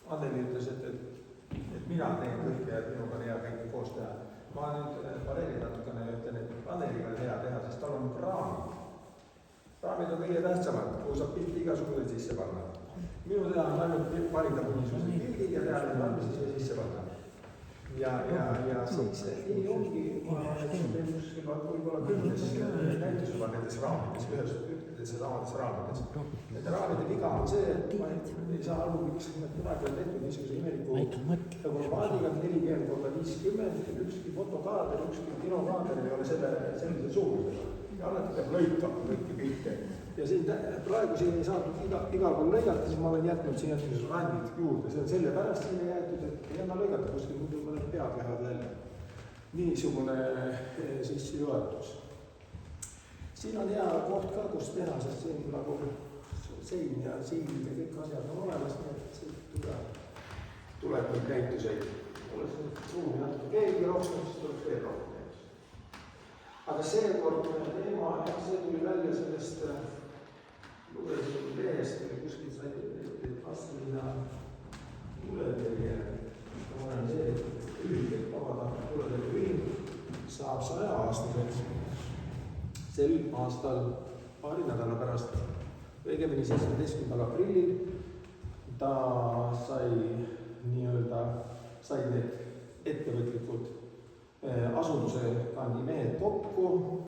Anneli ütles, et mina teen kõike ja minuga on hea kõike koos teha. Ma nüüd pareerin natukene ja ütlen, et Anneliga on hea teha, sest tal on raamid. Raamid on kõige tähtsamad, kuhu saab pilti igasuguseid sisse panna. Minu teha on ainult valida mõnisugused pildid ja teha neid valmis ja sisse panna. Ja siis nii ongi, ma võib-olla kümnes näitus juba nendes raamides, ühes samades raamides. Nende raamide viga on see, et ma ei saa aru, miks need kunagi on tehtud niisuguse imeliku formaadiga 40x50, ükski fotokaader, ükski kinokaader ei ole sellise suurusega. Ja alati peab lõikama kõiki pilte. Ja praegu siin ei saanud igal pool lõigata, siis ma olen jätnud siia niisugused randid juurde. See on selle pärast sinna jäetud, et ei anna lõigata kuskil, muidu mõned pead lähevad välja. Niisugune sissejuhatus. Siin on hea koht ka, kus teha, sest siin nagu sein ja siilid ja kõik asjad on olemas, nii et siit tuleb neid näituseid. Olles nüüd ruumi natuke keegi rohkem, siis tuleb veel rohkem näituseid. Aga seekordne teema, see tuli välja sellest lugesin lehest, kuskil sai Asselina tuletõrje. Ma olen see, et ühiselt vabatahtlik tuletõrje ühing saab 100-aastaseks sel aastal paari nädala pärast, õigemini 17. aprillil. Ta sai need ettevõtlikud asunduse kandi mehed kokku